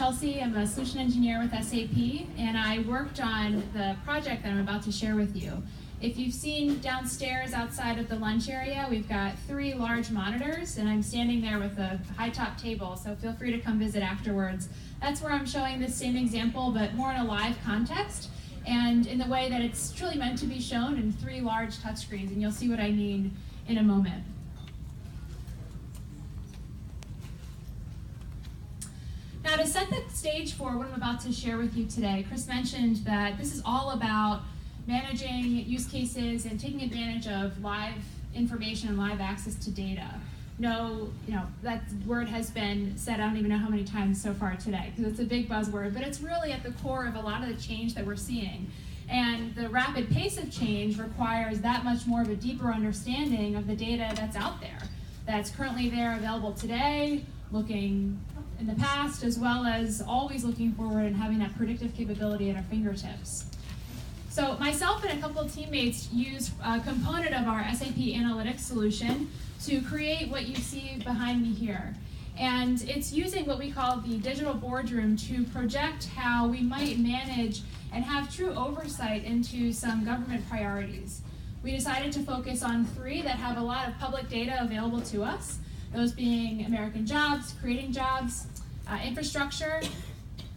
Chelsea. I'm a solution engineer with SAP, and I worked on the project that I'm about to share with you. If you've seen downstairs outside of the lunch area, we've got 3 large monitors, and I'm standing there with a high-top table, so feel free to come visit afterwards. That's where I'm showing this same example, but more in a live context, and in the way that it's truly meant to be shown in 3 large touchscreens, and you'll see what I mean in a moment. Now, to set the stage for what I'm about to share with you today, Chris mentioned that this is all about managing use cases and taking advantage of live information and live access to data. No, that word has been said, I don't even know how many times so far today, because it's a big buzzword, but it's really at the core of a lot of the change that we're seeing. And the rapid pace of change requires that much more of a deeper understanding of the data that's out there, that's currently there, available today, looking in the past, as well as always looking forward and having that predictive capability at our fingertips. So myself and a couple of teammates used a component of our SAP analytics solution to create what you see behind me here. And it's using what we call the digital boardroom to project how we might manage and have true oversight into some government priorities. We decided to focus on 3 that have a lot of public data available to us, those being American jobs, creating jobs, infrastructure,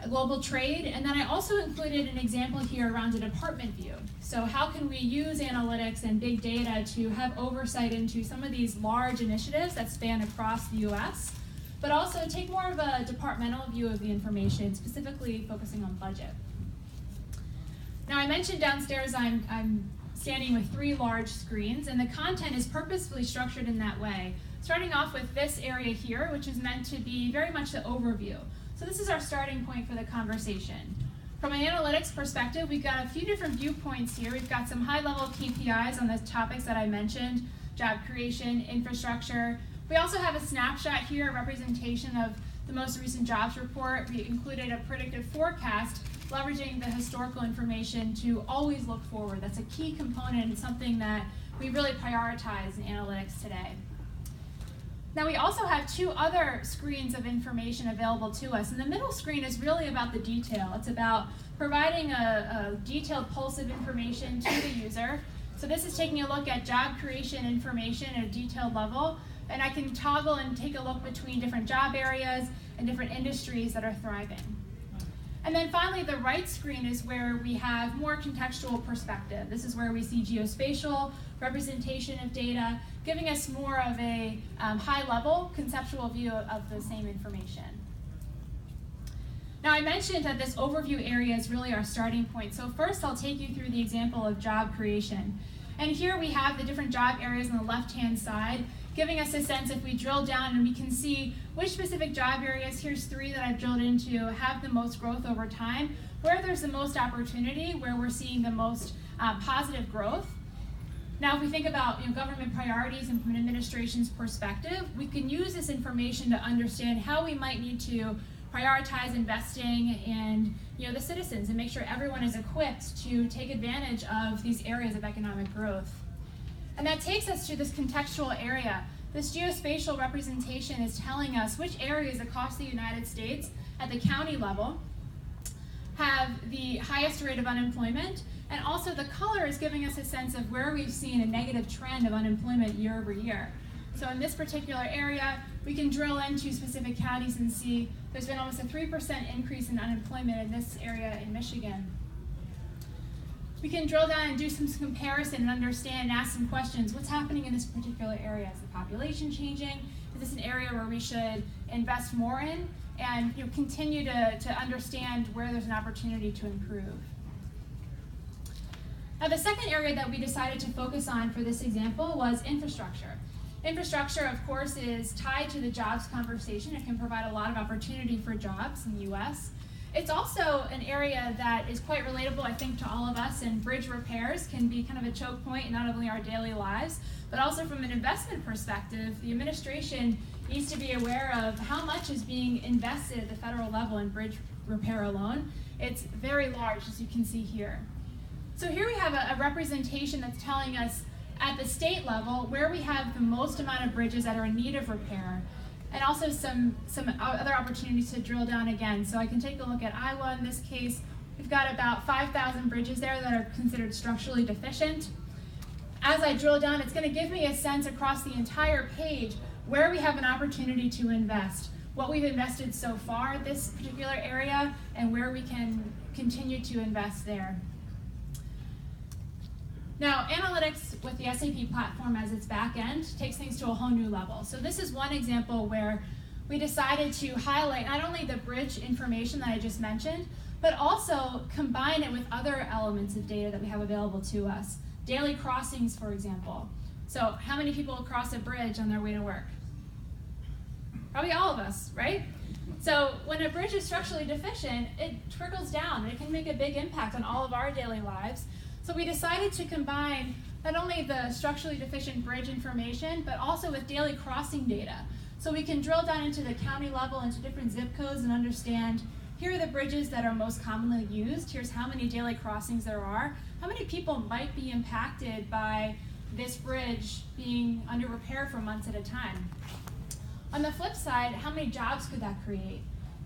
global trade, and then I also included an example here around a department view. So how can we use analytics and big data to have oversight into some of these large initiatives that span across the US, but also take more of a departmental view of the information, specifically focusing on budget. Now, I mentioned downstairs I'm standing with 3 large screens, and the content is purposefully structured in that way. Starting off with this area here, which is meant to be very much the overview. So this is our starting point for the conversation. From an analytics perspective, we've got a few different viewpoints here. We've got some high-level KPIs on the topics that I mentioned, job creation, infrastructure. We also have a snapshot here, a representation of the most recent jobs report. We included a predictive forecast, leveraging the historical information to always look forward. That's a key component and something that we really prioritize in analytics today. Now, we also have 2 other screens of information available to us, and the middle screen is really about the detail. It's about providing a detailed pulse of information to the user. So this is taking a look at job creation information at a detailed level, and I can toggle and take a look between different job areas and different industries that are thriving. And then finally, the right screen is where we have more contextual perspective. This is where we see geospatial representation of data, giving us more of a high-level conceptual view of the same information. Now, I mentioned that this overview area is really our starting point. So first, I'll take you through the example of job creation. And here we have the different job areas on the left-hand side, giving us a sense if we drill down and we can see which specific job areas, here's 3 that I've drilled into, have the most growth over time, where there's the most opportunity, where we're seeing the most positive growth. Now, if we think about government priorities and from an administration's perspective, we can use this information to understand how we might need to prioritize investing in the citizens and make sure everyone is equipped to take advantage of these areas of economic growth. And that takes us to this contextual area. This geospatial representation is telling us which areas across the United States at the county level have the highest rate of unemployment, and also the color is giving us a sense of where we've seen a negative trend of unemployment year over year. So in this particular area, we can drill into specific counties and see there's been almost a 3% increase in unemployment in this area in Michigan. We can drill down and do some comparison and understand and ask some questions. What's happening in this particular area? Is the population changing? Is this an area where we should invest more in? And continue to understand where there's an opportunity to improve. Now, the second area that we decided to focus on for this example was infrastructure. Infrastructure, of course, is tied to the jobs conversation. It can provide a lot of opportunity for jobs in the US. It's also an area that is quite relatable, I think, to all of us, and bridge repairs can be kind of a choke point in not only our daily lives, but also from an investment perspective. The administration needs to be aware of how much is being invested at the federal level in bridge repair alone. It's very large, as you can see here. So here we have a representation that's telling us at the state level where we have the most amount of bridges that are in need of repair. and also some other opportunities to drill down again. So I can take a look at Iowa in this case. We've got about 5,000 bridges there that are considered structurally deficient. As I drill down, it's going to give me a sense across the entire page where we have an opportunity to invest, what we've invested so far in this particular area, and where we can continue to invest there. Now, analytics with the SAP platform as its back end takes things to a whole new level. So this is one example where we decided to highlight not only the bridge information that I just mentioned, but also combine it with other elements of data that we have available to us. Daily crossings, for example. So how many people cross a bridge on their way to work? Probably all of us, right? So when a bridge is structurally deficient, it trickles down and it can make a big impact on all of our daily lives. So we decided to combine not only the structurally deficient bridge information, but also with daily crossing data. So we can drill down into the county level, into different zip codes, and understand here are the bridges that are most commonly used. Here's how many daily crossings there are. How many people might be impacted by this bridge being under repair for months at a time? On the flip side, how many jobs could that create?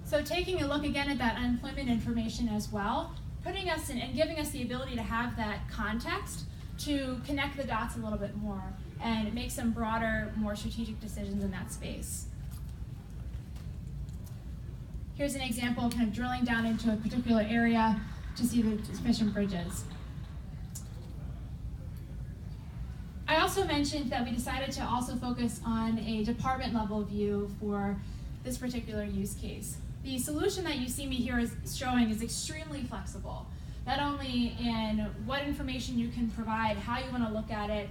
So taking a look again at that unemployment information as well, putting us in and giving us the ability to have that context to connect the dots a little bit more and make some broader, more strategic decisions in that space. Here's an example of kind of drilling down into a particular area to see the deficient bridges. I also mentioned that we decided to also focus on a department level view for this particular use case. The solution that you see me here is showing is extremely flexible, not only in what information you can provide, how you want to look at it,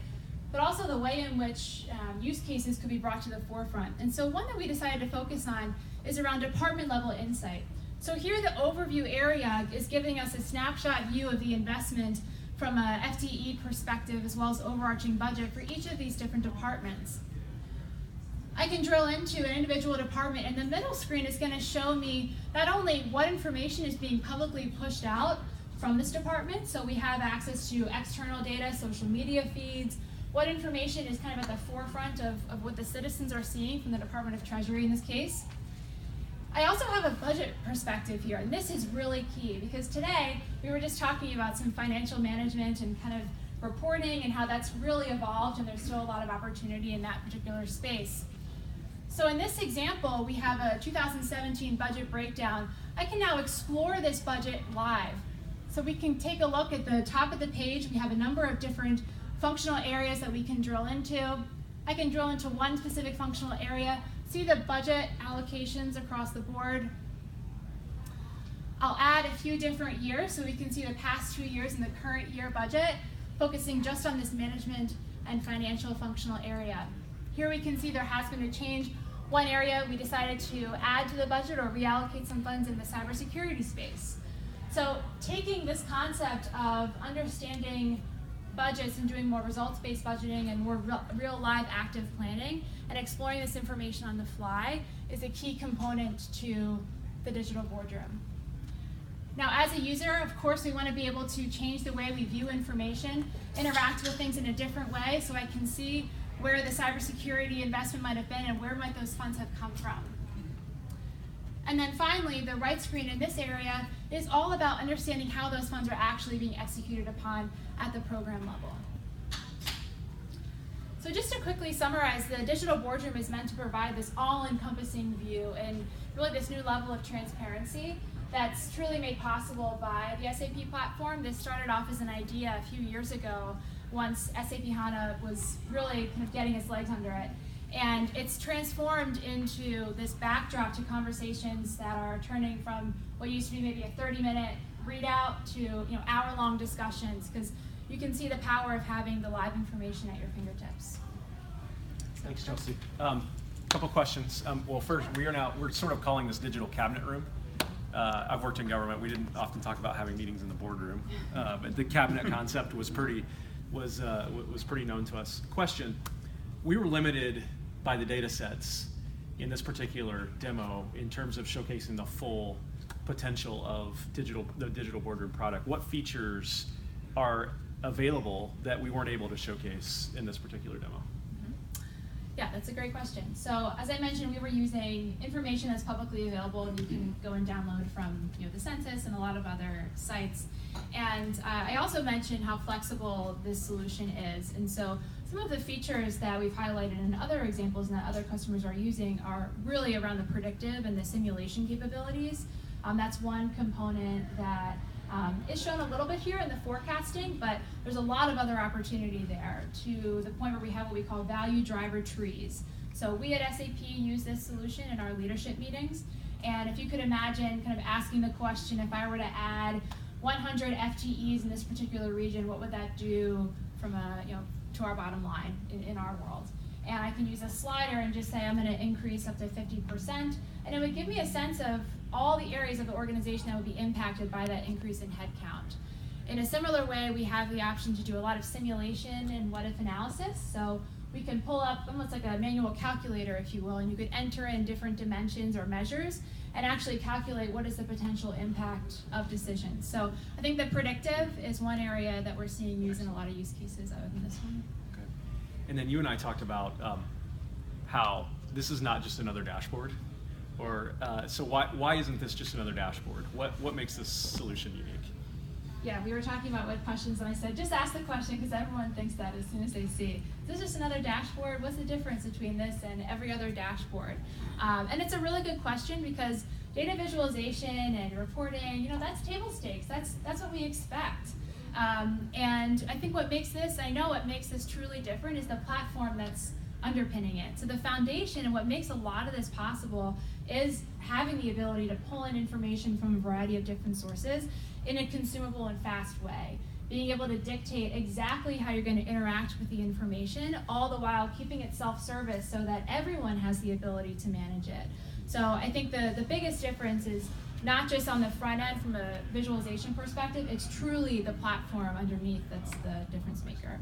but also the way in which use cases could be brought to the forefront. And so one that we decided to focus on is around department level insight. So here the overview area is giving us a snapshot view of the investment from a FTE perspective as well as overarching budget for each of these different departments. I can drill into an individual department, and the middle screen is going to show me not only what information is being publicly pushed out from this department, so we have access to external data, social media feeds, what information is kind of at the forefront of what the citizens are seeing from the Department of Treasury in this case. I also have a budget perspective here, and this is really key because today we were just talking about some financial management and kind of reporting and how that's really evolved, and there's still a lot of opportunity in that particular space. So in this example, we have a 2017 budget breakdown. I can now explore this budget live. So we can take a look at the top of the page. We have a number of different functional areas that we can drill into. I can drill into one specific functional area, see the budget allocations across the board. I'll add a few different years so we can see the past 2 years in the current year budget, focusing just on this management and financial functional area. Here we can see there has been a change. One area we decided to add to the budget or reallocate some funds in the cybersecurity space. So taking this concept of understanding budgets and doing more results-based budgeting and more real live active planning and exploring this information on the fly is a key component to the digital boardroom. Now, as a user, of course, we want to be able to change the way we view information, interact with things in a different way so I can see where the cybersecurity investment might have been and where might those funds have come from. And then finally, the right screen in this area is all about understanding how those funds are actually being executed upon at the program level. So just to quickly summarize, the digital boardroom is meant to provide this all-encompassing view and really this new level of transparency that's truly made possible by the SAP platform. This started off as an idea a few years ago once SAP HANA was really kind of getting its legs under it. And it's transformed into this backdrop to conversations that are turning from what used to be maybe a 30-minute readout to hour-long discussions, because you can see the power of having the live information at your fingertips. Thanks, Chelsea. Couple questions. Well, first, we're sort of calling this digital cabinet room. I've worked in government. We didn't often talk about having meetings in the boardroom, but the cabinet concept was pretty known to us. Question: we were limited by the data sets in this particular demo in terms of showcasing the full potential of the digital boardroom product. What features are available that we weren't able to showcase in this particular demo? Yeah, that's a great question. So as I mentioned, we were using information that's publicly available, and you can go and download from the census and a lot of other sites. And I also mentioned how flexible this solution is. And so some of the features that we've highlighted in other examples and that other customers are using are really around the predictive and the simulation capabilities. That's one component that is shown a little bit here in the forecasting, but there's a lot of other opportunity there, to the point where we have what we call value driver trees. So we at SAP use this solution in our leadership meetings, and if you could imagine kind of asking the question, if I were to add 100 FTEs in this particular region, what would that do from to our bottom line in our world? And I can use a slider and just say I'm going to increase up to 50%, and it would give me a sense of all the areas of the organization that would be impacted by that increase in headcount. In a similar way, we have the option to do a lot of simulation and what-if analysis. So we can pull up almost like a manual calculator, if you will, and you could enter in different dimensions or measures and actually calculate what is the potential impact of decisions. So I think the predictive is one area that we're seeing used in a lot of use cases other than this one. Okay. And then you and I talked about how this is not just another dashboard. Or so why isn't this just another dashboard? What makes this solution unique? Yeah, we were talking about what questions, and I said, just ask the question, because everyone thinks that as soon as they see. Is this just another dashboard? What's the difference between this and every other dashboard? And it's a really good question, because data visualization and reporting, that's table stakes. That's what we expect. And I think what makes this truly different is the platform that's underpinning it. So the foundation and what makes a lot of this possible is having the ability to pull in information from a variety of different sources in a consumable and fast way. Being able to dictate exactly how you're going to interact with the information, all the while keeping it self-service so that everyone has the ability to manage it. So I think the biggest difference is not just on the front end from a visualization perspective, it's truly the platform underneath that's the difference maker.